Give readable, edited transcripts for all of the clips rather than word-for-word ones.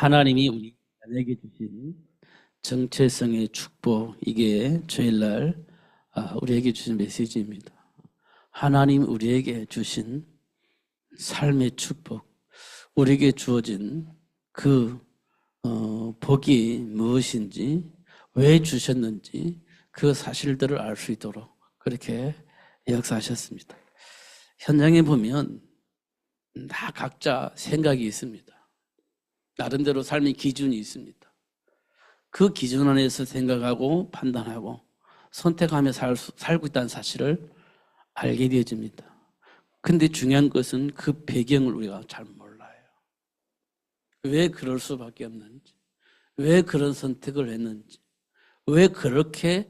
하나님이 우리에게 주신 정체성의 축복, 이게 주일날 우리에게 주신 메시지입니다. 하나님 우리에게 주신 삶의 축복, 우리에게 주어진 그 복이 무엇인지, 왜 주셨는지 그 사실들을 알 수 있도록 그렇게 역사하셨습니다. 현장에 보면 다 각자 생각이 있습니다. 나름대로 삶의 기준이 있습니다. 그 기준 안에서 생각하고 판단하고 선택하며 살고 있다는 사실을 알게 되어집니다. 근데 중요한 것은 그 배경을 우리가 잘 몰라요. 왜 그럴 수밖에 없는지, 왜 그런 선택을 했는지, 왜 그렇게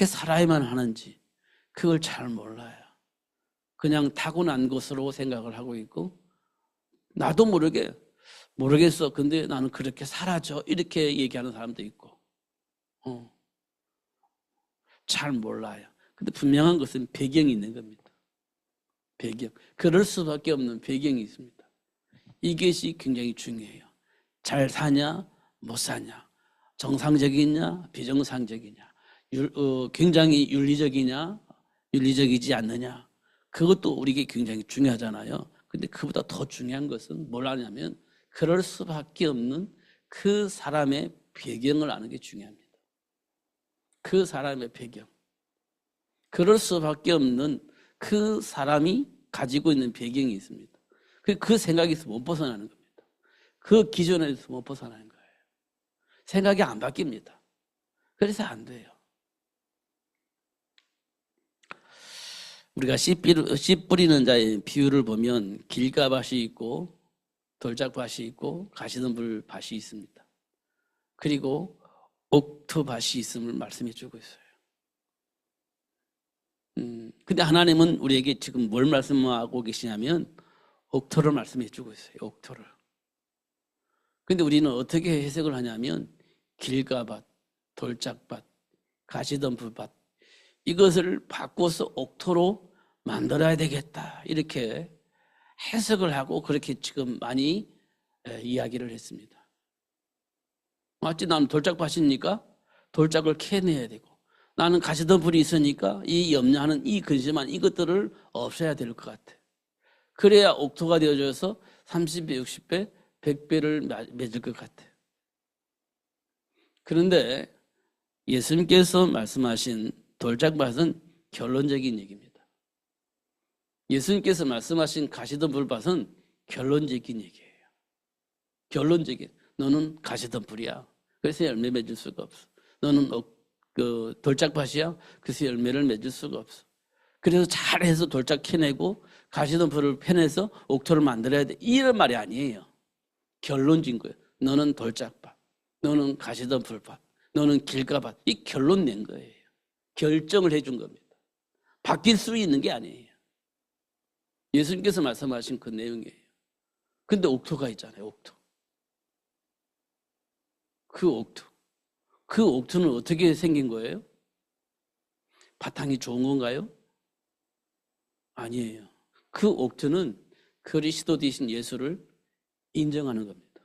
살아야만 하는지 그걸 잘 몰라요. 그냥 타고난 것으로 생각을 하고 있고, 나도 모르겠어. 근데 나는 그렇게 살아줘. 이렇게 얘기하는 사람도 있고, 잘 몰라요. 근데 분명한 것은 배경이 있는 겁니다. 배경. 그럴 수밖에 없는 배경이 있습니다. 이것이 굉장히 중요해요. 잘 사냐, 못 사냐, 정상적이냐, 비정상적이냐, 굉장히 윤리적이냐, 윤리적이지 않느냐. 그것도 우리에게 굉장히 중요하잖아요. 근데 그보다 더 중요한 것은 뭘 아냐면, 그럴 수밖에 없는 그 사람의 배경을 아는 게 중요합니다. 그 사람의 배경. 그럴 수밖에 없는 그 사람이 가지고 있는 배경이 있습니다. 그 생각에서 못 벗어나는 겁니다. 그 기준에서 못 벗어나는 거예요. 생각이 안 바뀝니다. 그래서 안 돼요. 우리가 씨 뿌리는 자의 비유를 보면 길가밭이 있고 돌짝밭이 있고 가시덤불 밭이 있습니다. 그리고 옥토밭이 있음을 말씀해 주고 있어요. 근데 하나님은 우리에게 지금 뭘 말씀하고 계시냐면 옥토를 말씀해 주고 있어요. 옥토를. 근데 우리는 어떻게 해석을 하냐면 길가밭, 돌짝밭, 가시덤불밭, 이것을 바꿔서 옥토로 만들어야 되겠다, 이렇게 해석을 하고 그렇게 지금 많이 이야기를 했습니다. 맞지? 나는 돌짝밭이니까 돌짝을 캐내야 되고, 나는 가시덤불이 있으니까 이 염려하는 이 근심한 이것들을 없애야 될 것 같아. 그래야 옥토가 되어져서 30배, 60배, 100배를 맺을 것 같아. 그런데 예수님께서 말씀하신 돌짝밭은 결론적인 얘기입니다. 예수님께서 말씀하신 가시덤불밭은 결론적인 얘기예요. 결론적인. 너는 가시덤불이야. 그래서 열매 맺을 수가 없어. 너는 돌짝밭이야. 그래서 열매를 맺을 수가 없어. 그래서 잘해서 돌짝 캐내고 가시덤불을 패내서 옥토를 만들어야 돼, 이런 말이 아니에요. 결론진 거예요. 너는 돌짝밭, 너는 가시덤불밭, 너는 길가밭. 이 결론 낸 거예요. 결정을 해준 겁니다. 바뀔 수 있는 게 아니에요. 예수님께서 말씀하신 그 내용이에요. 근데 옥토가 있잖아요. 옥토. 그 옥토는 어떻게 생긴 거예요? 바탕이 좋은 건가요? 아니에요. 그 옥토는 그리스도 되신 예수를 인정하는 겁니다.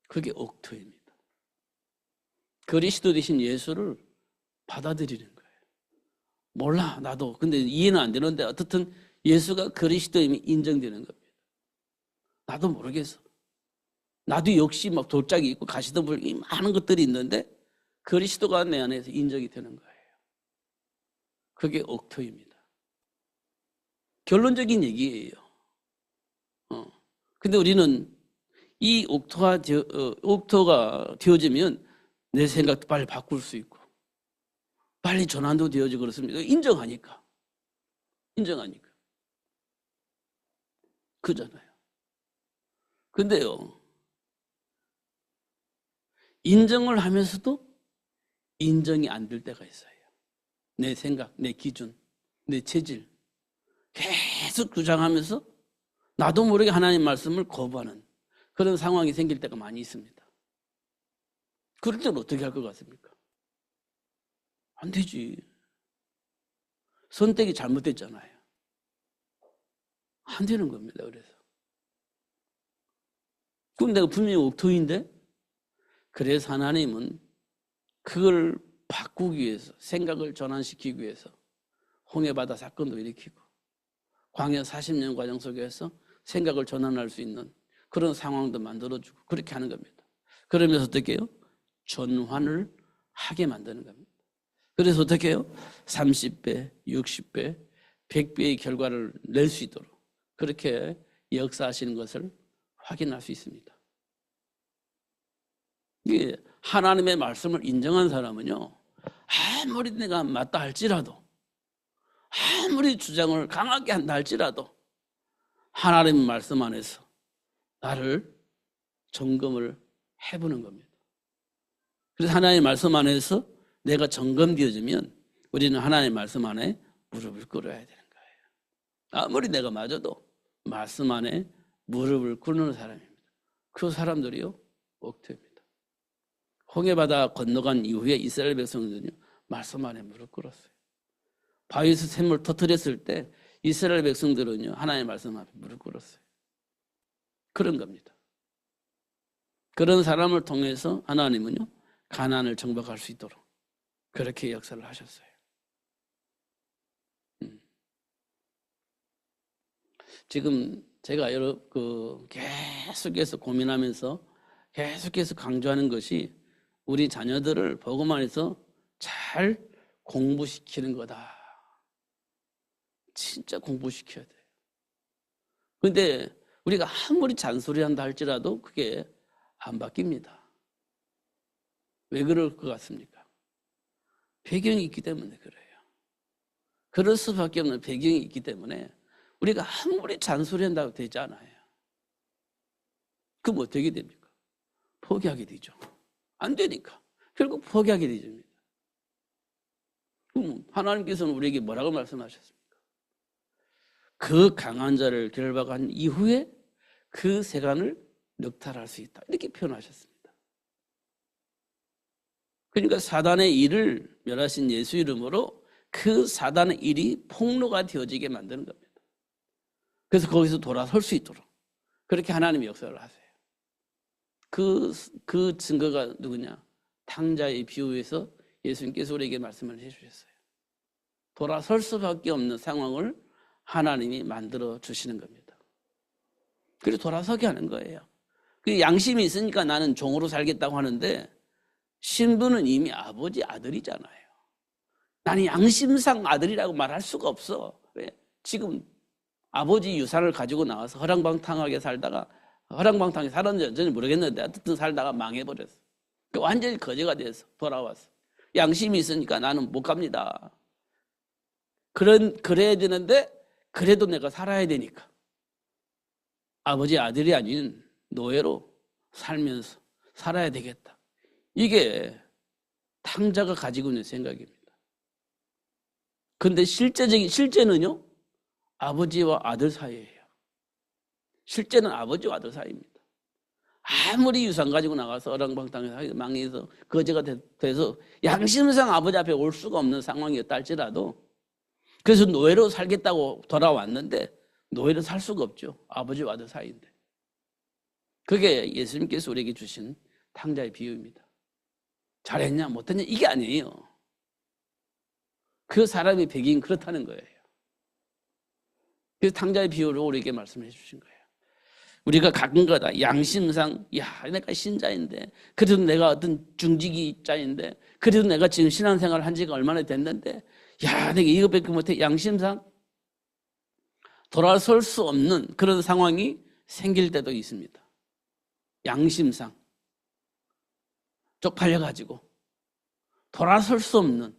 그게 옥토입니다. 그리스도 되신 예수를 받아들이는 거예요. 몰라, 나도. 근데 이해는 안 되는데 어떻든 예수가 그리스도임이 인정되는 겁니다. 나도 모르겠어. 나도 역시 막 돌짝이 있고 가시덤불 많은 것들이 있는데 그리스도가 내 안에서 인정이 되는 거예요. 그게 옥토입니다. 결론적인 얘기예요. 근데 우리는 이 옥토가 되어지면 내 생각도 빨리 바꿀 수 있고 빨리 전환도 되어지고 그렇습니다. 인정하니까. 그잖아요. 근데요, 인정을 하면서도 인정이 안 될 때가 있어요. 내 생각, 내 기준, 내 체질 계속 주장하면서 나도 모르게 하나님 말씀을 거부하는 그런 상황이 생길 때가 많이 있습니다. 그럴 때는 어떻게 할 것 같습니까? 안 되지. 선택이 잘못됐잖아요. 안 되는 겁니다. 그래서 그럼 내가 분명히 옥토인데? 그래서 하나님은 그걸 바꾸기 위해서, 생각을 전환시키기 위해서 홍해바다 사건도 일으키고 광야 40년 과정 속에서 생각을 전환할 수 있는 그런 상황도 만들어주고 그렇게 하는 겁니다. 그러면서 어떻게 해요? 전환을 하게 만드는 겁니다. 그래서 어떻게 해요? 30배, 60배, 100배의 결과를 낼 수 있도록 그렇게 역사하시는 것을 확인할 수 있습니다. 이게 하나님의 말씀을 인정한 사람은요, 아무리 내가 맞다 할지라도, 아무리 주장을 강하게 한다 할지라도 하나님의 말씀 안에서 나를 점검을 해보는 겁니다. 그래서 하나님의 말씀 안에서 내가 점검되어지면 우리는 하나님의 말씀 안에 무릎을 꿇어야 되는 거예요. 아무리 내가 맞아도 말씀 안에 무릎을 꿇는 사람입니다. 그 사람들이요, 옥토입니다. 홍해바다 건너간 이후에 이스라엘 백성들은요, 말씀 안에 무릎 꿇었어요. 바위에서 샘을 터뜨렸을 때 이스라엘 백성들은요, 하나님의 말씀 앞에 무릎 꿇었어요. 그런 겁니다. 그런 사람을 통해서 하나님은요, 가나안을 정복할 수 있도록 그렇게 역사를 하셨어요. 지금 제가 계속해서 고민하면서 계속해서 강조하는 것이 우리 자녀들을 복음 안에서 잘 공부시키는 거다. 진짜 공부시켜야 돼요. 그런데 우리가 아무리 잔소리한다 할지라도 그게 안 바뀝니다. 왜 그럴 것 같습니까? 배경이 있기 때문에 그래요. 그럴 수밖에 없는 배경이 있기 때문에 우리가 아무리 잔소리한다고 되지 않아요. 그럼 어떻게 됩니까? 포기하게 되죠. 안 되니까 결국 포기하게 되죠. 그럼 하나님께서는 우리에게 뭐라고 말씀하셨습니까? 그 강한 자를 결박한 이후에 그 세간을 넉탈할 수 있다. 이렇게 표현하셨습니다. 그러니까 사단의 일을 멸하신 예수 이름으로 그 사단의 일이 폭로가 되어지게 만드는 겁니다. 그래서 거기서 돌아설 수 있도록 그렇게 하나님이 역사를 하세요. 그 증거가 누구냐? 탕자의 비유에서 예수님께서 우리에게 말씀을 해주셨어요. 돌아설 수밖에 없는 상황을 하나님이 만들어 주시는 겁니다. 그래서 돌아서게 하는 거예요. 그 양심이 있으니까 나는 종으로 살겠다고 하는데 신부는 이미 아버지 아들이잖아요. 나는 양심상 아들이라고 말할 수가 없어. 왜? 지금 아버지 유산을 가지고 나와서 허랑방탕하게 살다가 허랑방탕하게 살았는지 모르겠는데 어쨌든 살다가 망해버렸어. 완전히 거지가 돼서 돌아왔어. 양심이 있으니까 나는 못 갑니다. 그래야 되는데 그래도 내가 살아야 되니까 아버지 아들이 아닌 노예로 살면서 살아야 되겠다. 이게 탕자가 가지고 있는 생각입니다. 그런데 실제는요, 아버지와 아들 사이예요. 실제는 아버지와 아들 사이입니다. 아무리 유산 가지고 나가서 어랑방탕해서 망해서 거지가 돼서 양심상 아버지 앞에 올 수가 없는 상황이었다 할지라도 그래서 노예로 살겠다고 돌아왔는데 노예로 살 수가 없죠. 아버지와 아들 사이인데. 그게 예수님께서 우리에게 주신 탕자의 비유입니다. 잘했냐 못했냐 이게 아니에요. 그 사람의 배경이 그렇다는 거예요. 그래서 탕자의 비유로 우리에게 말씀을 해주신 거예요. 우리가 가끔가다 양심상 내가 신자인데 그래도 내가 어떤 중직자인데 그래도 내가 지금 신앙생활을 한 지가 얼마나 됐는데 내가 이거밖에 못해 양심상 돌아설 수 없는 그런 상황이 생길 때도 있습니다. 양심상 쪽팔려가지고 돌아설 수 없는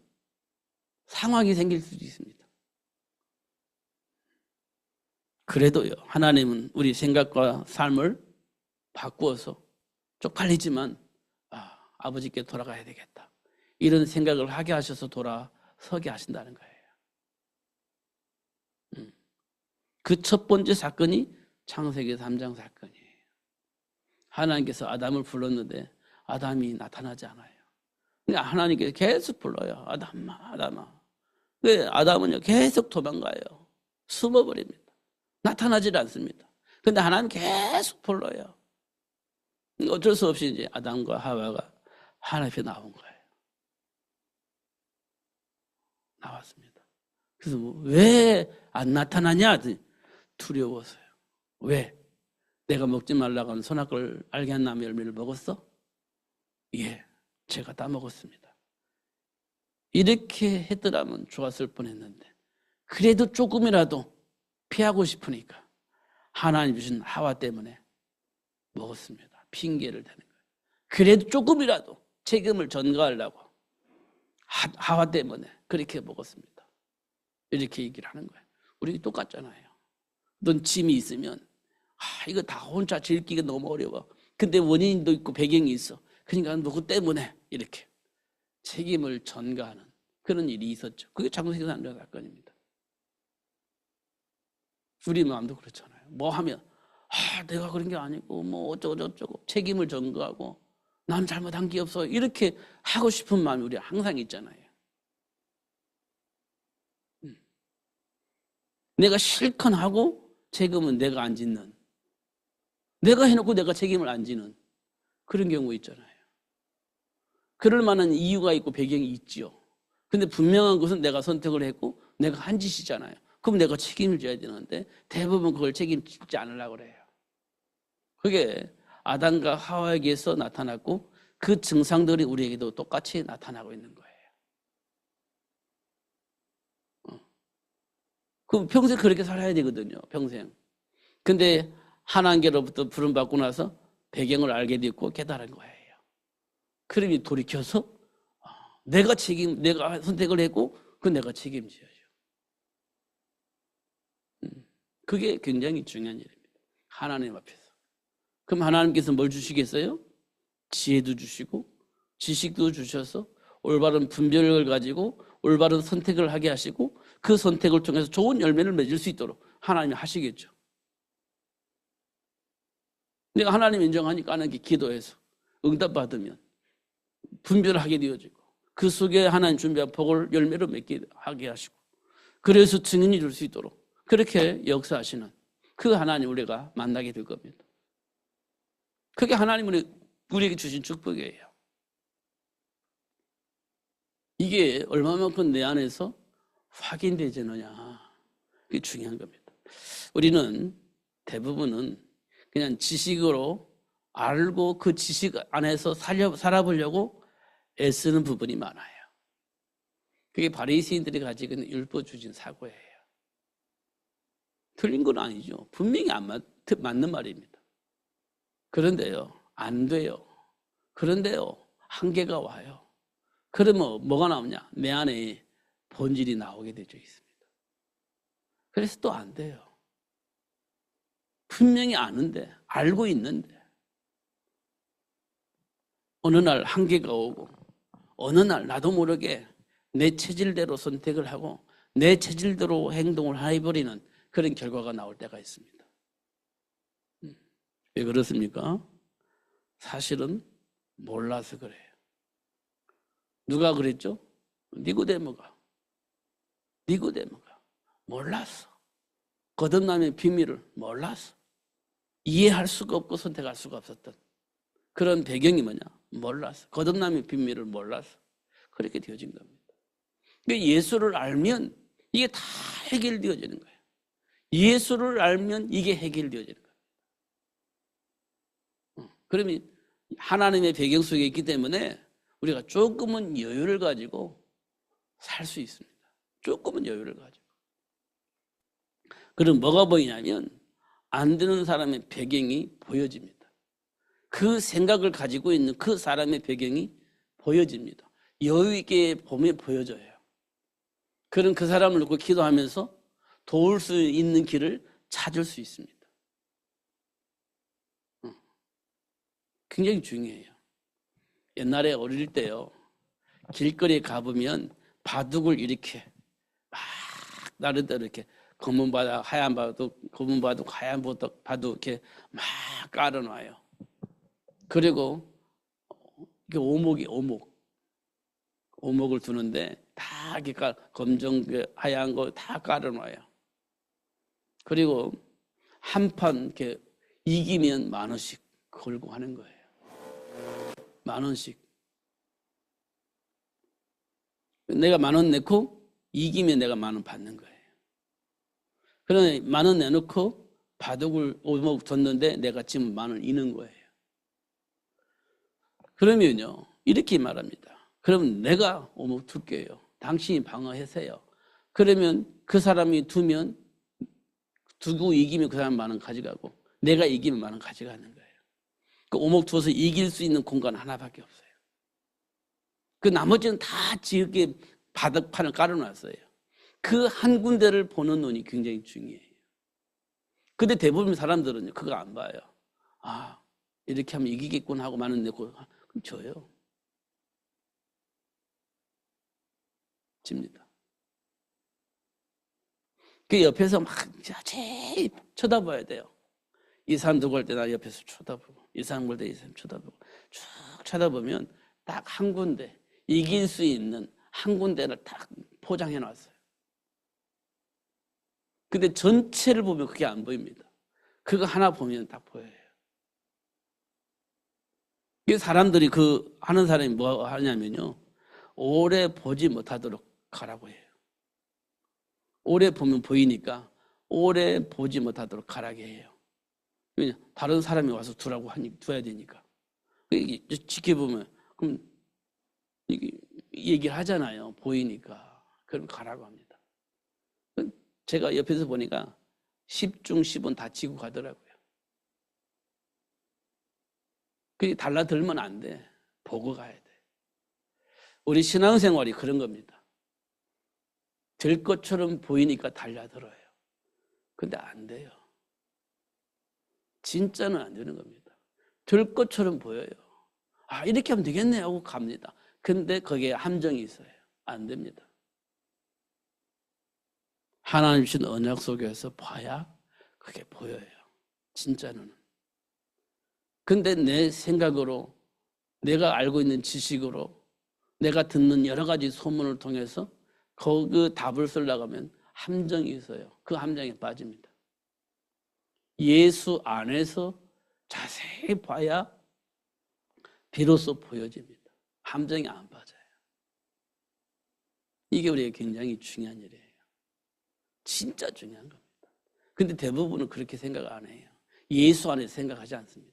상황이 생길 수도 있습니다. 그래도요, 하나님은 우리 생각과 삶을 바꾸어서 쪽팔리지만 아버지께 돌아가야 되겠다. 이런 생각을 하게 하셔서 돌아서게 하신다는 거예요. 그 첫 번째 사건이 창세기 3장 사건이에요. 하나님께서 아담을 불렀는데 아담이 나타나지 않아요. 그러니까 하나님께서 계속 불러요. 아담아. 아담은요 계속 도망가요. 숨어버립니다. 나타나질 않습니다. 그런데 하나님 계속 불러요. 어쩔 수 없이 이제 아담과 하와가 하나님 앞에 나온 거예요. 나왔습니다. 그래서 왜 안 나타나냐? 두려워서요. 왜? 내가 먹지 말라고 하는 선악과를 알게 한 나무의 열매를 먹었어? 예, 제가 다 먹었습니다. 이렇게 했더라면 좋았을 뻔했는데 그래도 조금이라도 피하고 싶으니까 하나님 주신 하와 때문에 먹었습니다. 핑계를 대는 거예요. 그래도 조금이라도 책임을 전가하려고 하와 때문에 그렇게 먹었습니다. 이렇게 얘기를 하는 거예요. 우리 똑같잖아요. 어떤 짐이 있으면 이거 다 혼자 즐기기가 너무 어려워. 근데 원인도 있고 배경이 있어. 그러니까 누구 때문에 이렇게 책임을 전가하는 그런 일이 있었죠. 그게 장세기산 사건입니다. 우리 마음도 그렇잖아요. 뭐 하면 내가 그런 게 아니고 뭐 어쩌고 책임을 전가하고 난 잘못한 게 없어 이렇게 하고 싶은 마음이 우리 항상 있잖아요. 내가 실컷 하고 책임은 내가 안 짓는, 내가 해놓고 내가 책임을 안 지는 그런 경우 있잖아요. 그럴 만한 이유가 있고 배경이 있지요. 근데 분명한 것은 내가 선택을 했고 내가 한 짓이잖아요. 그럼 내가 책임을 져야 되는데 대부분 그걸 책임지지 않으려고 그래요. 그게 아담과 하와에게서 나타났고 그 증상들이 우리에게도 똑같이 나타나고 있는 거예요. 그럼 평생 그렇게 살아야 되거든요. 평생. 근데 하나님께로부터 부름받고 나서 배경을 알게 됐고 깨달은 거예요. 그러니 돌이켜서 내가 선택을 했고 그 내가 책임져야죠. 그게 굉장히 중요한 일입니다. 하나님 앞에서. 그럼 하나님께서 뭘 주시겠어요? 지혜도 주시고 지식도 주셔서 올바른 분별을 가지고 올바른 선택을 하게 하시고 그 선택을 통해서 좋은 열매를 맺을 수 있도록 하나님이 하시겠죠. 내가 하나님 인정하니까 하나님께 기도해서 응답받으면 분별하게 되어지고 그 속에 하나님 준비한 복을 열매로 맺게 하게 하시고 그래서 증인이 될 수 있도록 그렇게 역사하시는 그 하나님 우리가 만나게 될 겁니다. 그게 하나님이 우리에게 주신 축복이에요. 이게 얼마만큼 내 안에서 확인되느냐 그게 중요한 겁니다. 우리는 대부분은 그냥 지식으로 알고 그 지식 안에서 살아보려고 애쓰는 부분이 많아요. 그게 바리새인들이 가지고 있는 율법주의적인 사고예요. 틀린 건 아니죠. 분명히 맞는 말입니다. 그런데요, 안 돼요. 그런데요, 한계가 와요. 그러면 뭐가 나오냐? 내 안에 본질이 나오게 되어 있습니다. 그래서 또 안 돼요. 분명히 아는데, 알고 있는데 어느 날 한계가 오고 어느 날 나도 모르게 내 체질대로 선택을 하고 내 체질대로 행동을 해버리는 그런 결과가 나올 때가 있습니다. 왜 그렇습니까? 사실은 몰라서 그래요. 누가 그랬죠? 니고데모가 몰랐어. 거듭남의 비밀을 몰랐어. 이해할 수가 없고 선택할 수가 없었던 그런 배경이 뭐냐? 몰랐어. 거듭남의 비밀을 몰랐어. 그렇게 되어진 겁니다. 그러니까 예수를 알면 이게 다 해결되어지는 거예요. 예수를 알면 이게 해결되어지는 거예요. 그러면 하나님의 배경 속에 있기 때문에 우리가 조금은 여유를 가지고 살 수 있습니다. 조금은 여유를 가지고. 그럼 뭐가 보이냐면 안 되는 사람의 배경이 보여집니다. 그 생각을 가지고 있는 그 사람의 배경이 보여집니다. 여유 있게 보면 보여져요. 그럼 그 사람을 놓고 기도하면서 도울 수 있는 길을 찾을 수 있습니다. 굉장히 중요해요. 옛날에 어릴 때요, 길거리에 가보면 바둑을 이렇게 막 나름대로 이렇게 검은 바둑, 하얀 바둑, 검은 바둑, 하얀 바둑 이렇게 막 깔아놔요. 그리고 이게 오목을 두는데 다 이렇게 검정, 하얀 거 다 깔아놔요. 그리고 한 판 이렇게 이기면 10,000원씩 걸고 하는 거예요. 10,000원씩. 내가 10,000원 내고 이기면 내가 10,000원 받는 거예요. 그러면 10,000원 내놓고 바둑을 5목 뒀는데 내가 지금 10,000원 이는 거예요. 그러면요, 이렇게 말합니다. 그럼 내가 5목 둘게요. 당신이 방어하세요. 그러면 그 사람이 두고 이기면 그 사람 10,000원 가져가고 내가 이기면 10,000원 가져가는 거예요. 그 5목 두어서 이길 수 있는 공간 하나밖에 없어요. 그 나머지는 다 지역에 바둑판을 깔아놨어요. 그 한 군데를 보는 눈이 굉장히 중요해요. 근데 대부분 사람들은 그거 안 봐요. 아, 이렇게 하면 이기겠구나 하고 10,000원 내고 그럼 져요. 집니다. 그 옆에서 막 제일 쳐다봐야 돼요. 이 사람 누구 할 때 나 옆에서 쳐다보고 이 사람 볼 때 이 사람 쳐다보고 쭉 쳐다보면 딱 한 군데 이길 수 있는 한 군데를 딱 포장해 놨어요. 근데 전체를 보면 그게 안 보입니다. 그거 하나 보면 딱 보여요. 이 사람들이 그 하는 사람이 뭐 하냐면요, 오래 보지 못하도록 가라고 해요. 오래 보면 보이니까 오래 보지 못하도록 가라게 해요. 왜냐, 다른 사람이 와서 두라고 하니 둬야 되니까. 지켜보면 그럼 이게 얘기를 하잖아요. 보이니까. 그럼 가라고 합니다. 제가 옆에서 보니까 10중 10은 다 지고 가더라고요. 그게 달라들면 안 돼. 보고 가야 돼. 우리 신앙생활이 그런 겁니다. 될 것처럼 보이니까 달려들어요. 근데 안 돼요. 진짜는 안 되는 겁니다. 될 것처럼 보여요. 아, 이렇게 하면 되겠네 하고 갑니다. 근데 거기에 함정이 있어요. 안 됩니다. 하나님 주신 언약 속에서 봐야 그게 보여요. 진짜는. 근데 내 생각으로, 내가 알고 있는 지식으로, 내가 듣는 여러 가지 소문을 통해서 그 답을 쓰려고 하면 함정이 있어요. 그 함정에 빠집니다. 예수 안에서 자세히 봐야 비로소 보여집니다. 함정이 안 빠져요. 이게 우리에게 굉장히 중요한 일이에요. 진짜 중요한 겁니다. 근데 대부분은 그렇게 생각 안 해요. 예수 안에서 생각하지 않습니다.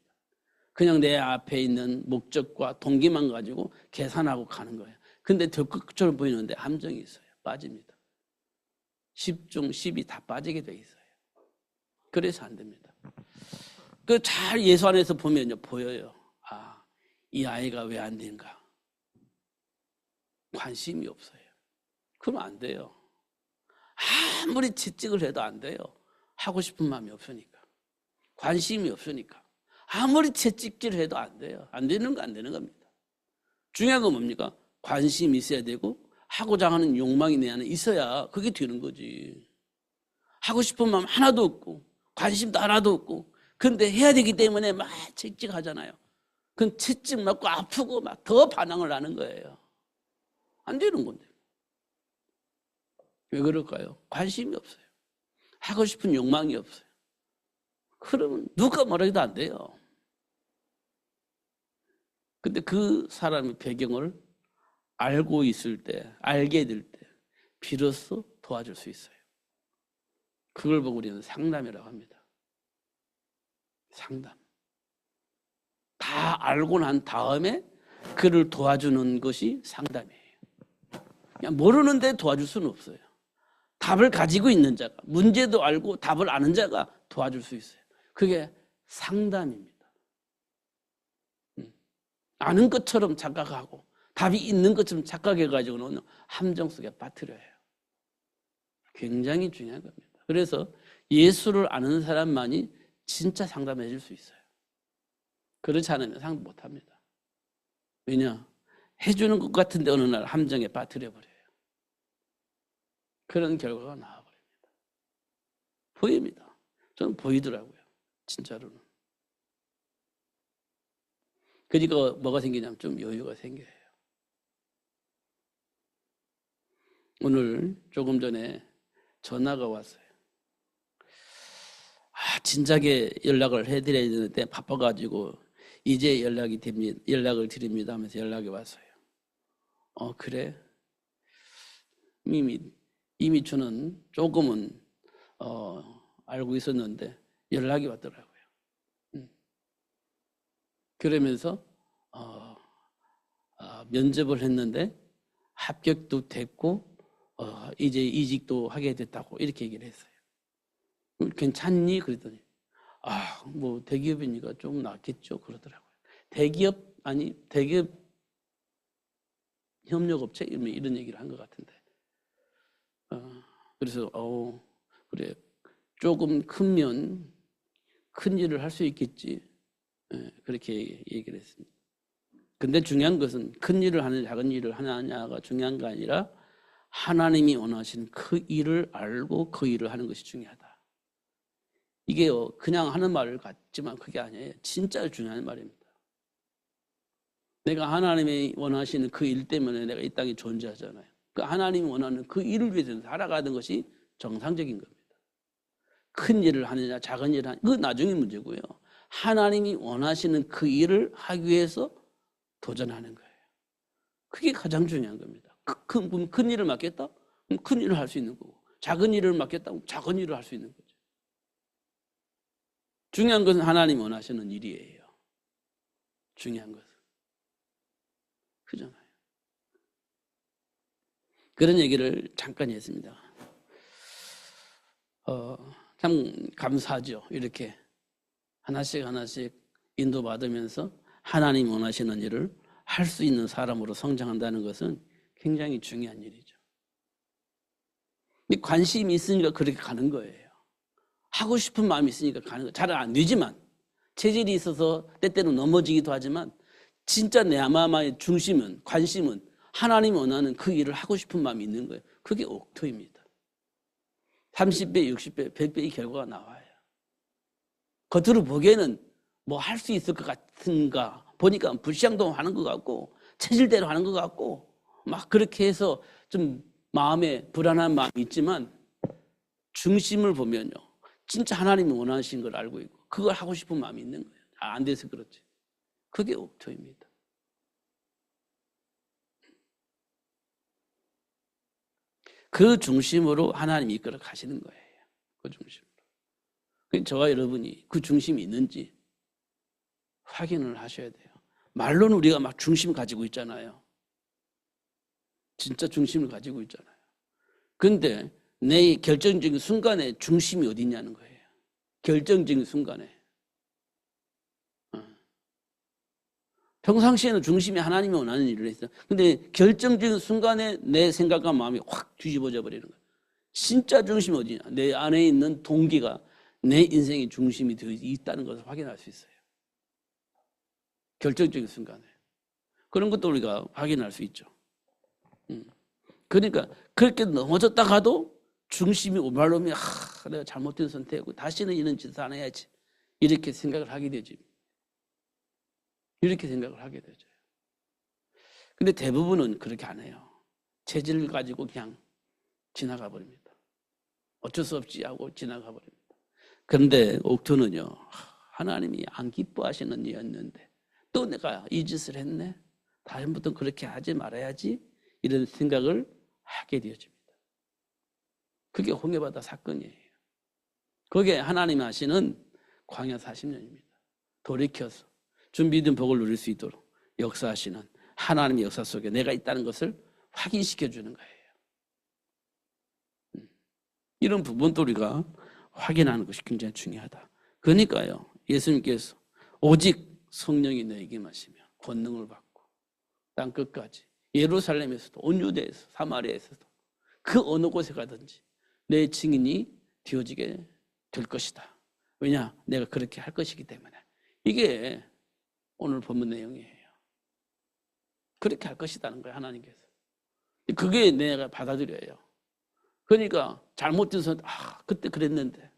그냥 내 앞에 있는 목적과 동기만 가지고 계산하고 가는 거예요. 근데 될 것처럼 보이는데 함정이 있어요. 빠집니다. 10중 10이 다 빠지게 돼 있어요. 그래서 안 됩니다. 그 잘 예수 안에서 보면요, 보여요. 아, 이 아이가 왜 안 되는가? 관심이 없어요. 그러면 안 돼요. 아무리 채찍을 해도 안 돼요. 하고 싶은 마음이 없으니까. 관심이 없으니까. 아무리 채찍질을 해도 안 돼요. 안 되는 거 안 되는 겁니다. 중요한 건 뭡니까? 관심이 있어야 되고 하고자 하는 욕망이 내 안에 있어야 그게 되는 거지. 하고 싶은 마음 하나도 없고 관심도 하나도 없고 근데 해야 되기 때문에 막 채찍하잖아요. 그건 채찍 맞고 아프고 막 더 반항을 하는 거예요. 안 되는 건데. 왜 그럴까요? 관심이 없어요. 하고 싶은 욕망이 없어요. 그러면 누가 뭐라 해도 안 돼요. 근데 그 사람의 배경을 알고 있을 때, 알게 될 때 비로소 도와줄 수 있어요. 그걸 보고 우리는 상담이라고 합니다. 상담. 다 알고 난 다음에 그를 도와주는 것이 상담이에요. 그냥 모르는데 도와줄 수는 없어요. 답을 가지고 있는 자가, 문제도 알고 답을 아는 자가 도와줄 수 있어요. 그게 상담입니다. 아는 것처럼 착각하고 답이 있는 것처럼 착각해가지고는 함정 속에 빠뜨려요. 굉장히 중요한 겁니다. 그래서 예수를 아는 사람만이 진짜 상담해 줄 수 있어요. 그렇지 않으면 상담 못합니다. 왜냐? 해주는 것 같은데 어느 날 함정에 빠뜨려 버려요. 그런 결과가 나와버립니다. 보입니다. 저는 보이더라고요. 진짜로는. 그러니까 뭐가 생기냐면 좀 여유가 생겨요. 오늘 조금 전에 전화가 왔어요. 진작에 연락을 해드려야 되는데 바빠가지고 이제 연락을 드립니다 하면서 연락이 왔어요. 그래? 이미 저는 조금은 알고 있었는데 연락이 왔더라고요. 그러면서 면접을 했는데 합격도 됐고 이제 이직도 하게 됐다고 이렇게 얘기를 했어요. 괜찮니? 그랬더니 뭐 대기업이니까 좀 낫겠죠 그러더라고요. 대기업 협력업체 이런 얘기를 한 것 같은데 그래서 그래 조금 크면 큰 일을 할 수 있겠지 그렇게 얘기를 했습니다. 근데 중요한 것은 큰 일을 하느냐 작은 일을 하느냐가 중요한 게 아니라 하나님이 원하시는 그 일을 알고 그 일을 하는 것이 중요하다. 이게 그냥 하는 말 같지만 그게 아니에요. 진짜 중요한 말입니다. 내가 하나님이 원하시는 그 일 때문에 내가 이 땅에 존재하잖아요. 그 하나님이 원하는 그 일을 위해서 살아가는 것이 정상적인 겁니다. 큰 일을 하느냐 작은 일을 하느냐 그건 나중에 문제고요. 하나님이 원하시는 그 일을 하기 위해서 도전하는 거예요. 그게 가장 중요한 겁니다. 큰 일을 맡겠다? 그럼 큰 일을 할 수 있는 거고 작은 일을 맡겠다? 그럼 작은 일을 할 수 있는 거죠. 중요한 것은 하나님 원하시는 일이에요. 중요한 것은. 그잖아요. 그런 얘기를 잠깐 했습니다. 참 감사하죠. 이렇게 하나씩 인도받으면서 하나님 원하시는 일을 할 수 있는 사람으로 성장한다는 것은 굉장히 중요한 일이죠. 관심이 있으니까 그렇게 가는 거예요. 하고 싶은 마음이 있으니까 가는 거예요. 잘 안 되지만 체질이 있어서 때때로 넘어지기도 하지만 진짜 내 마음의 중심은 관심은 하나님이 원하는 그 일을 하고 싶은 마음이 있는 거예요. 그게 옥토입니다. 30배, 60배, 100배의 결과가 나와요. 겉으로 보기에는 뭐 할 수 있을 것 같은가 보니까 불시양동 하는 것 같고 체질대로 하는 것 같고 막 그렇게 해서 좀 마음에 불안한 마음이 있지만 중심을 보면요. 진짜 하나님이 원하시는 걸 알고 있고 그걸 하고 싶은 마음이 있는 거예요. 안 돼서 그렇지. 그게 옥토입니다. 그 중심으로 하나님이 이끌어 가시는 거예요. 그 중심으로. 저와 여러분이 그 중심이 있는지 확인을 하셔야 돼요. 말로는 우리가 막 중심 가지고 있잖아요. 진짜 중심을 가지고 있잖아요. 그런데 내 결정적인 순간에 중심이 어디 있냐는 거예요. 결정적인 순간에. 평상시에는 중심이 하나님이 원하는 일을 했어요. 근데 결정적인 순간에 내 생각과 마음이 확 뒤집어져 버리는 거예요. 진짜 중심이 어디냐? 내 안에 있는 동기가 내 인생의 중심이 되어 있다는 것을 확인할 수 있어요. 결정적인 순간에. 그런 것도 우리가 확인할 수 있죠. 그러니까 그렇게 넘어졌다가도 중심이 오발로면 내가 잘못된 선택이고 다시는 이런 짓을 안 해야지. 이렇게 생각을 하게 되지. 이렇게 생각을 하게 되죠. 근데 대부분은 그렇게 안 해요. 체질을 가지고 그냥 지나가 버립니다. 어쩔 수 없지 하고 지나가 버립니다. 그런데 옥토는요. 하나님이 안 기뻐하시는 일이었는데 또 내가 이 짓을 했네. 다음부터 그렇게 하지 말아야지. 이런 생각을 하게 되어집니다. 그게 홍해바다 사건이에요. 그게 하나님 하시는 광야 40년입니다. 돌이켜서 준비된 복을 누릴 수 있도록 역사하시는 하나님의 역사 속에 내가 있다는 것을 확인시켜주는 거예요. 이런 부분도 우리가 확인하는 것이 굉장히 중요하다. 그러니까요. 예수님께서 오직 성령이 너에게 마시면 권능을 받고 땅 끝까지 예루살렘에서도 온 유대에서 사마리아에서도 그 어느 곳에 가든지 내 증인이 되어지게 될 것이다. 왜냐? 내가 그렇게 할 것이기 때문에. 이게 오늘 본문 내용이에요. 그렇게 할 것이라는 거예요. 하나님께서. 그게 내가 받아들여요. 그러니까 잘못된 선택, 그때 그랬는데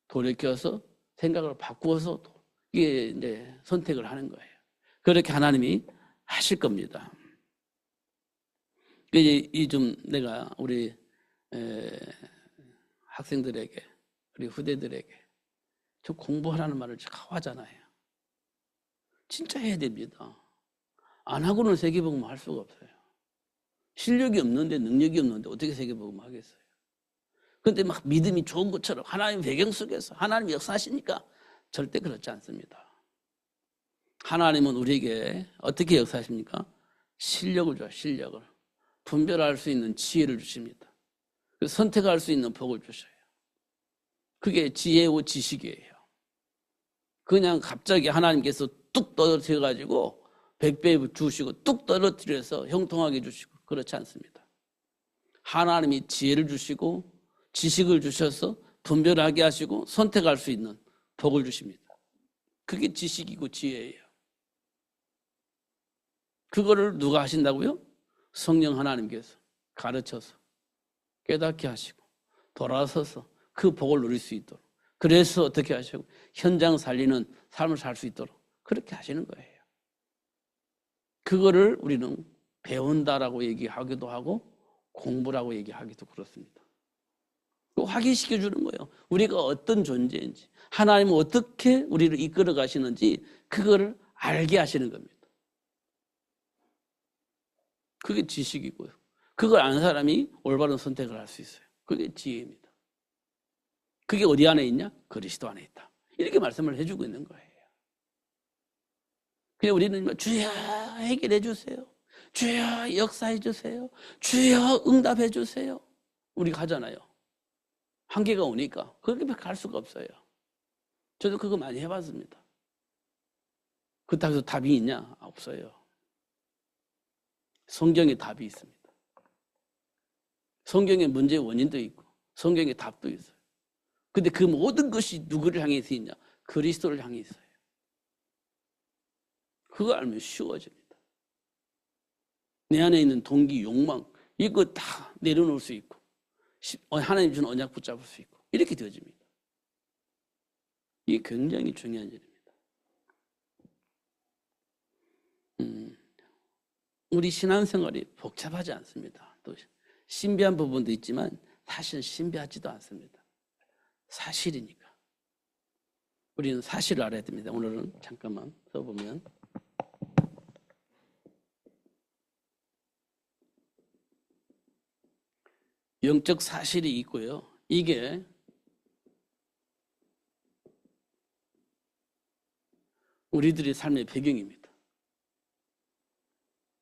돌이켜서 생각을 바꾸어서 이게 이제 선택을 하는 거예요. 그렇게 하나님이 하실 겁니다. 이 좀 내가 우리 학생들에게 우리 후대들에게 좀 공부하라는 말을 자꾸 하잖아요. 진짜 해야 됩니다. 안 하고는 세계복음 할 수가 없어요. 실력이 없는데 능력이 없는데 어떻게 세계복음 하겠어요? 그런데 막 믿음이 좋은 것처럼 하나님 배경 속에서 하나님 역사하시니까 절대 그렇지 않습니다. 하나님은 우리에게 어떻게 역사하십니까? 실력을 줘요. 실력을. 분별할 수 있는 지혜를 주십니다. 선택할 수 있는 복을 주셔요. 그게 지혜고 지식이에요. 그냥 갑자기 하나님께서 뚝 떨어뜨려가지고 100배 주시고 뚝 떨어뜨려서 형통하게 주시고 그렇지 않습니다. 하나님이 지혜를 주시고 지식을 주셔서 분별하게 하시고 선택할 수 있는 복을 주십니다. 그게 지식이고 지혜예요. 그거를 누가 하신다고요? 성령 하나님께서 가르쳐서 깨닫게 하시고 돌아서서 그 복을 누릴 수 있도록, 그래서 어떻게 하시고 현장 살리는 삶을 살 수 있도록 그렇게 하시는 거예요. 그거를 우리는 배운다라고 얘기하기도 하고 공부라고 얘기하기도 그렇습니다. 확인시켜 주는 거예요. 우리가 어떤 존재인지, 하나님은 어떻게 우리를 이끌어 가시는지 그거를 알게 하시는 겁니다. 그게 지식이고요. 그걸 아는 사람이 올바른 선택을 할 수 있어요. 그게 지혜입니다. 그게 어디 안에 있냐? 그리스도 안에 있다. 이렇게 말씀을 해주고 있는 거예요. 그냥 우리는 주여 해결해 주세요. 주여 역사해 주세요. 주여 응답해 주세요. 우리가 하잖아요. 한계가 오니까 그렇게밖에 할 수가 없어요. 저도 그거 많이 해봤습니다. 그렇다고 해서 답이 있냐? 없어요. 성경에 답이 있습니다. 성경에 문제의 원인도 있고 성경에 답도 있어요. 근데 그 모든 것이 누구를 향해서 있냐? 그리스도를 향해 있어요. 그거 알면 쉬워집니다. 내 안에 있는 동기, 욕망 이거 다 내려놓을 수 있고 하나님 주는 언약 붙잡을 수 있고 이렇게 되어집니다. 이게 굉장히 중요한 일입니다. 우리 신앙생활이 복잡하지 않습니다. 또 신비한 부분도 있지만 사실 신비하지도 않습니다. 사실이니까. 우리는 사실을 알아야 됩니다. 오늘은 잠깐만 써보면 영적 사실이 있고요. 이게 우리들의 삶의 배경입니다.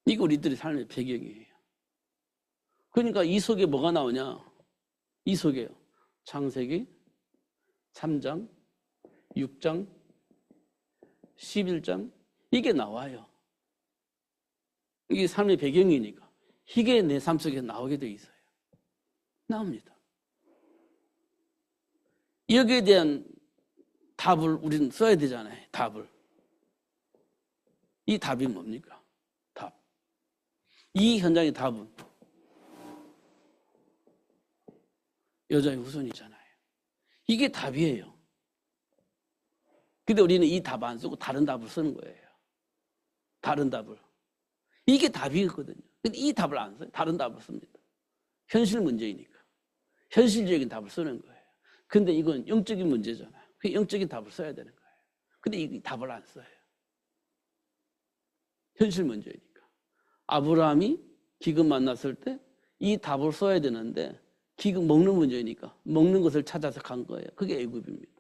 이게 우리들의 삶의 배경이에요. 그러니까 이 속에 뭐가 나오냐? 이 속에요. 창세기 3장, 6장, 11장 이게 나와요. 이게 삶의 배경이니까 이게 내 삶 속에 나오게 돼 있어요. 나옵니다. 여기에 대한 답을 우리는 써야 되잖아요. 답을. 이 답이 뭡니까? 답. 이 현장의 답은 여자의 후손이잖아요. 이게 답이에요. 근데 우리는 이 답 안 쓰고 다른 답을 쓰는 거예요. 다른 답을. 이게 답이거든요. 근데 이 답을 안 써요. 다른 답을 씁니다. 현실 문제이니까. 현실적인 답을 쓰는 거예요. 근데 이건 영적인 문제잖아요. 그 영적인 답을 써야 되는 거예요. 근데 이 답을 안 써요. 현실 문제이니까. 아브라함이 기근 만났을 때 이 답을 써야 되는데 기근 먹는 문제이니까 먹는 것을 찾아서 간 거예요. 그게 애굽입니다.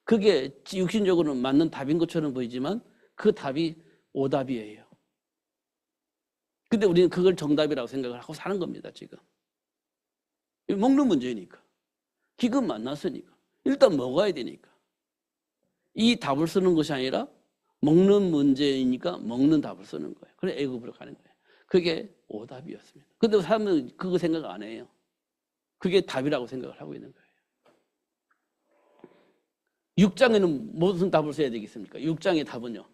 그게 육신적으로는 맞는 답인 것처럼 보이지만 그 답이 오답이에요. 근데 우리는 그걸 정답이라고 생각을 하고 사는 겁니다, 지금. 먹는 문제니까. 기근 만났으니까. 일단 먹어야 되니까. 이 답을 쓰는 것이 아니라 먹는 문제이니까 먹는 답을 쓰는 거예요. 그래서 애굽으로 가는 거예요. 그게 오답이었습니다. 근데 사람은 그거 생각 안 해요. 그게 답이라고 생각을 하고 있는 거예요. 6장에는 무슨 답을 써야 되겠습니까? 6장의 답은요.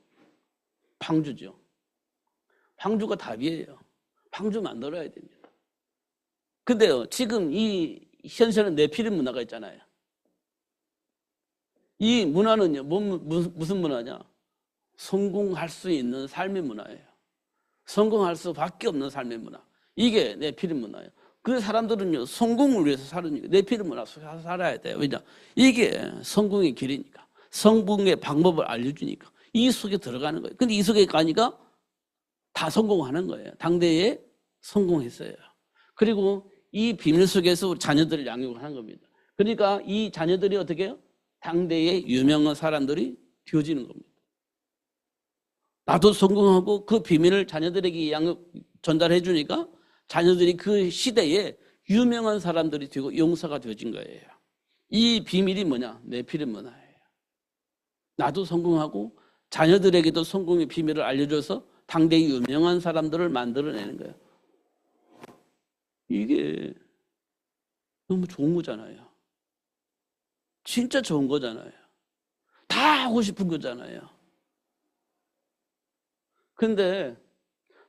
방주죠. 방주가 답이에요. 방주 만들어야 됩니다. 근데요, 지금 이 현실은 네피림 문화가 있잖아요. 이 문화는요, 무슨 문화냐? 성공할 수 있는 삶의 문화예요. 성공할 수밖에 없는 삶의 문화. 이게 네피림 문화예요. 그 사람들은요, 성공을 위해서 사는 네피림 문화 속에서 살아야 돼요. 왜냐? 이게 성공의 길이니까. 성공의 방법을 알려주니까. 이 속에 들어가는 거예요. 근데 이 속에 가니까 다 성공하는 거예요. 당대에 성공했어요. 그리고 이 비밀 속에서 우리 자녀들을 양육을 하는 겁니다. 그러니까 이 자녀들이 어떻게 해요? 당대의 유명한 사람들이 되어지는 겁니다. 나도 성공하고 그 비밀을 자녀들에게 양육 전달해 주니까 자녀들이 그 시대에 유명한 사람들이 되고 용사가 되어진 거예요. 이 비밀이 뭐냐? 네피림 문화예요. 나도 성공하고 자녀들에게도 성공의 비밀을 알려줘서 당대의 유명한 사람들을 만들어내는 거예요. 이게 너무 좋은 거잖아요. 진짜 좋은 거잖아요. 다 하고 싶은 거잖아요. 근데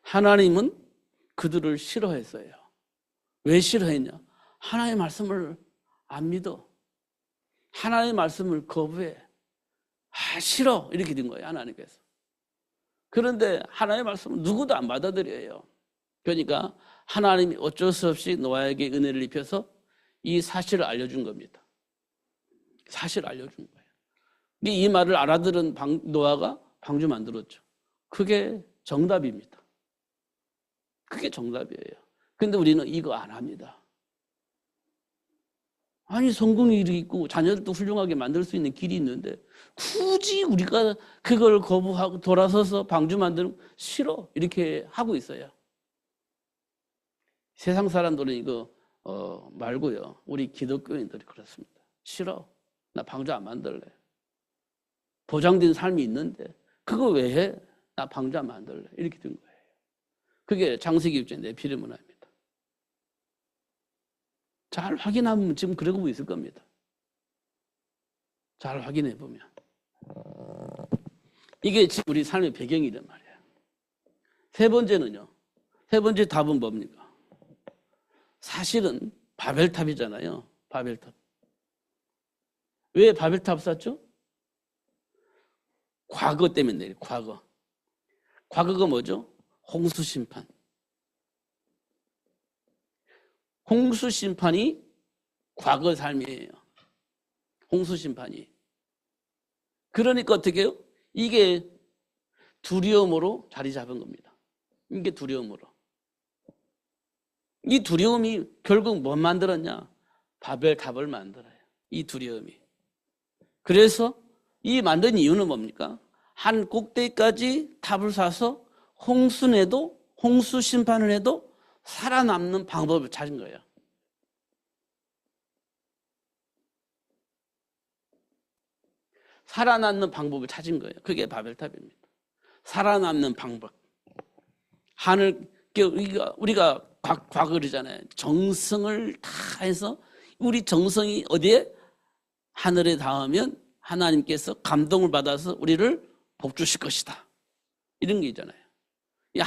하나님은 그들을 싫어했어요. 왜 싫어했냐? 하나님의 말씀을 안 믿어. 하나님의 말씀을 거부해. 싫어. 이렇게 된 거예요, 하나님께서. 그런데 하나님의 말씀은 누구도 안 받아들여요. 그러니까 하나님이 어쩔 수 없이 노아에게 은혜를 입혀서 이 사실을 알려준 겁니다. 사실을 알려준 거예요. 이 말을 알아들은 노아가 방주 만들었죠. 그게 정답입니다. 그게 정답이에요. 근데 우리는 이거 안 합니다. 아니, 성공의 길이 있고 자녀들도 훌륭하게 만들 수 있는 길이 있는데 굳이 우리가 그걸 거부하고 돌아서서 방주 만드는 싫어 이렇게 하고 있어요. 세상 사람들은 이거 말고요. 우리 기독교인들이 그렇습니다. 싫어. 나 방주 안 만들래. 보장된 삶이 있는데 그거 왜 해? 나 방주 안 만들래. 이렇게 된 거예요. 그게 창세기 6장 네피림 문화입니다. 잘 확인하면 지금 그러고 있을 겁니다. 잘 확인해 보면. 이게 지금 우리 삶의 배경이란 말이에요. 세 번째는요. 세 번째 답은 뭡니까? 사실은 바벨탑이잖아요. 바벨탑. 왜 바벨탑 쌌죠? 과거 때문에 과거. 과거가 뭐죠? 홍수 심판. 홍수 심판이 과거 삶이에요. 홍수 심판이. 그러니까 어떻게 해요? 이게 두려움으로 자리 잡은 겁니다. 이게 두려움으로. 이 두려움이 결국 뭐 만들었냐? 바벨탑을 만들어요. 이 두려움이. 그래서 이 만든 이유는 뭡니까? 한 꼭대기까지 탑을 쌓아서 홍수 심판을 해도 살아남는 방법을 찾은 거예요. 살아남는 방법을 찾은 거예요. 그게 바벨탑입니다. 살아남는 방법. 우리가 과거잖아요. 정성을 다 해서 우리 정성이 어디에? 하늘에 닿으면 하나님께서 감동을 받아서 우리를 복주실 것이다. 이런 게 있잖아요. 이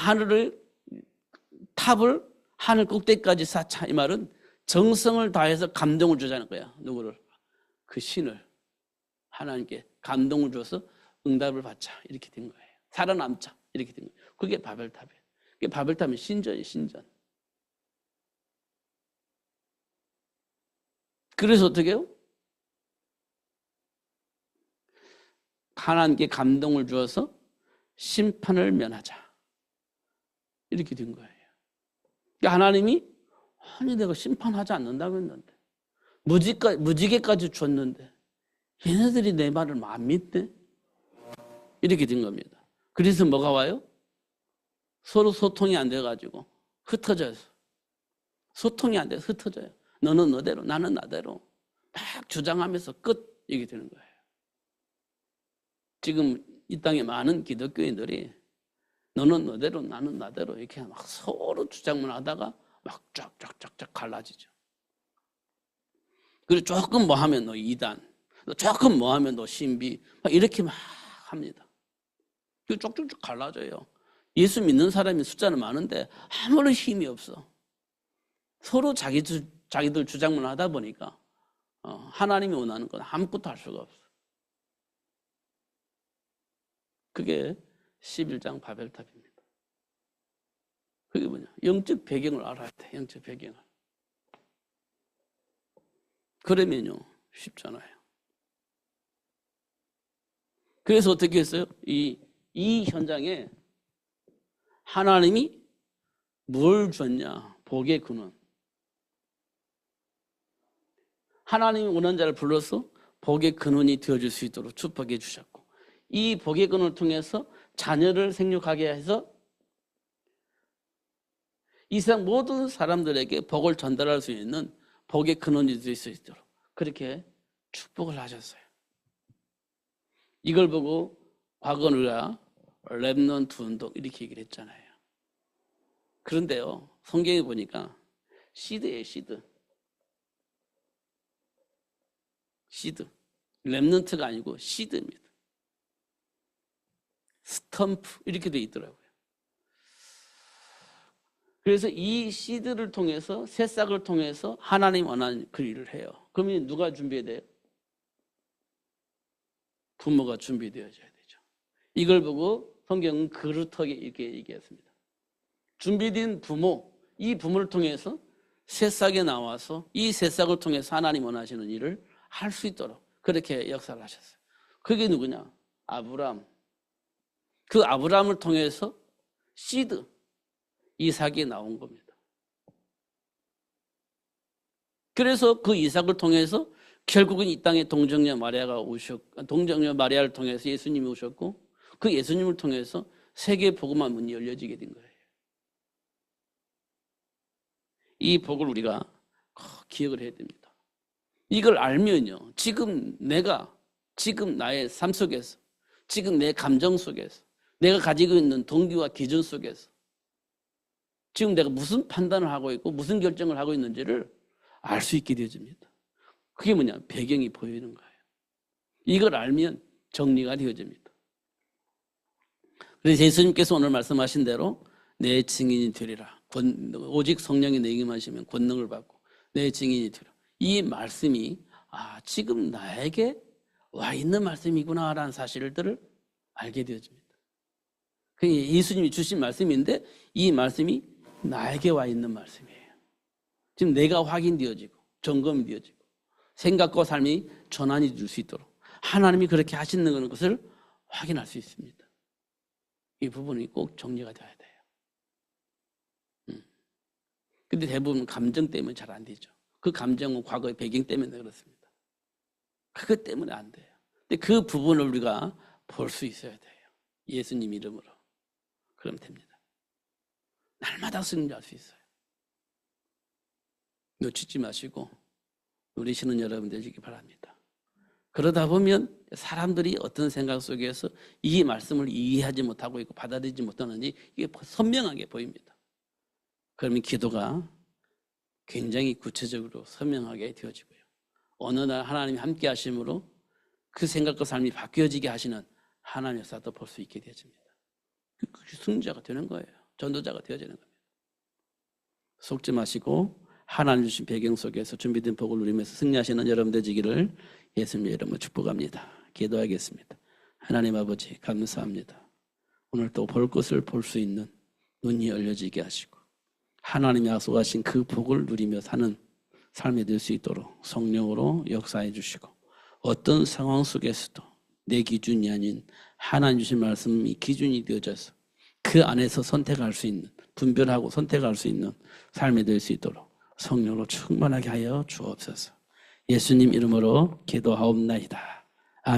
탑을 하늘 꼭대기까지 쌓자. 이 말은 정성을 다해서 감동을 주자는 거야. 누구를? 그 신을. 하나님께 감동을 줘서 응답을 받자. 이렇게 된 거예요. 살아남자. 이렇게 된 거예요. 그게 바벨탑이에요. 그게 바벨탑의 신전이에요. 신전. 그래서 어떻게 해요? 하나님께 감동을 주어서 심판을 면하자. 이렇게 된 거예요. 그러니까 하나님이 아니 내가 심판하지 않는다고 했는데 무지개까지 줬는데 얘네들이 내 말을 안 믿대? 이렇게 된 겁니다. 그래서 뭐가 와요? 서로 소통이 안 돼가지고 흩어져요. 소통이 안 돼서 흩어져요. 너는 너대로 나는 나대로 막 주장하면서 끝 이게 되는 거예요. 지금 이 땅에 많은 기독교인들이 너는 너대로 나는 나대로 이렇게 막 서로 주장만 하다가 막 쫙쫙쫙쫙 갈라지죠. 그리고 조금 뭐 하면 너 이단, 조금 뭐 하면 너 신비, 막 이렇게 막 합니다. 쭉쭉쭉 갈라져요. 예수 믿는 사람이 숫자는 많은데 아무런 힘이 없어. 서로 자기들 주장만 하다 보니까 하나님이 원하는 건 아무것도 할 수가 없어. 그게 11장 바벨탑입니다. 그게 뭐냐? 영적 배경을 알아야 돼. 영적 배경을. 그러면요 쉽잖아요. 그래서 어떻게 했어요? 이 현장에 하나님이 뭘 줬냐? 복의 근원. 하나님이 원하는 자를 불러서 복의 근원이 되어줄 수 있도록 축복해 주셨고, 이 복의 근원을 통해서 자녀를 생육하게 해서 이 세상 모든 사람들에게 복을 전달할 수 있는 복의 근원이 될 수 있도록 그렇게 축복을 하셨어요. 이걸 보고 과거 우리가 렘넌트 운동 이렇게 얘기를 했잖아요. 그런데요, 성경에 보니까 시드예요, 시드. 시드. 렘넌트가 아니고 시드입니다. 스탬프 이렇게 돼 있더라고요. 그래서 이 시드를 통해서, 새싹을 통해서 하나님 원하는 그 일을 해요. 그러면 누가 준비해야 돼요? 부모가 준비되어져야 되죠. 이걸 보고 성경은 그릇하게 이렇게 얘기했습니다. 준비된 부모, 이 부모를 통해서 새싹에 나와서 이 새싹을 통해서 하나님 원하시는 일을 할 수 있도록 그렇게 역사를 하셨어요. 그게 누구냐? 아브라함. 그 아브라함을 통해서 시드, 이삭이 나온 겁니다. 그래서 그 이삭을 통해서 결국은 이 땅에 동정녀 마리아가 오셨고, 동정녀 마리아를 통해서 예수님이 오셨고, 그 예수님을 통해서 세계 복음화 문이 열려지게 된 거예요. 이 복을 우리가 기억을 해야 됩니다. 이걸 알면요, 지금 나의 삶 속에서, 지금 내 감정 속에서, 내가 가지고 있는 동기와 기준 속에서 지금 내가 무슨 판단을 하고 있고 무슨 결정을 하고 있는지를 알 수 있게 되어집니다. 그게 뭐냐? 배경이 보이는 거예요. 이걸 알면 정리가 되어집니다. 그래서 예수님께서 오늘 말씀하신 대로 내 증인이 되리라. 오직 성령이 내게 임하시면 권능을 받고 내 증인이 되리라. 이 말씀이 지금 나에게 와 있는 말씀이구나라는 사실들을 알게 되어집니다. 그게 예수님이 주신 말씀인데 이 말씀이 나에게 와 있는 말씀이에요. 지금 내가 확인되어지고 점검이 되어지고 생각과 삶이 전환이 될 수 있도록 하나님이 그렇게 하시는 것을 확인할 수 있습니다. 이 부분이 꼭 정리가 되어야 돼요. 근데 대부분 감정 때문에 잘 안 되죠. 그 감정은 과거의 배경 때문에 그렇습니다. 그것 때문에 안 돼요. 근데 그 부분을 우리가 볼 수 있어야 돼요. 예수님 이름으로. 그럼 됩니다. 날마다 쓰는 알 수 있어요. 놓치지 마시고 누리시는 여러분 되시기 바랍니다. 그러다 보면 사람들이 어떤 생각 속에서 이 말씀을 이해하지 못하고 있고 받아들이지 못하는지 이게 선명하게 보입니다. 그러면 기도가 굉장히 구체적으로 선명하게 되어지고요. 어느 날 하나님이 함께 하심으로 그 생각과 삶이 바뀌어지게 하시는 하나님의 역사도 볼 수 있게 되어집니다. 승자가 되는 거예요. 전도자가 되어지는 겁니다. 속지 마시고 하나님 주신 배경 속에서 준비된 복을 누리면서 승리하시는 여러분 되시기를 예수님의 이름으로 축복합니다. 기도하겠습니다. 하나님 아버지 감사합니다. 오늘 또 볼 것을 볼 수 있는 눈이 열려지게 하시고 하나님이 약속하신 그 복을 누리며 사는 삶이 될 수 있도록 성령으로 역사해 주시고 어떤 상황 속에서도 내 기준이 아닌 하나님 주신 말씀이 기준이 되어져서 그 안에서 선택할 수 있는, 분별하고 선택할 수 있는 삶이 될 수 있도록 성령으로 충만하게 하여 주옵소서. 예수님 이름으로 기도하옵나이다.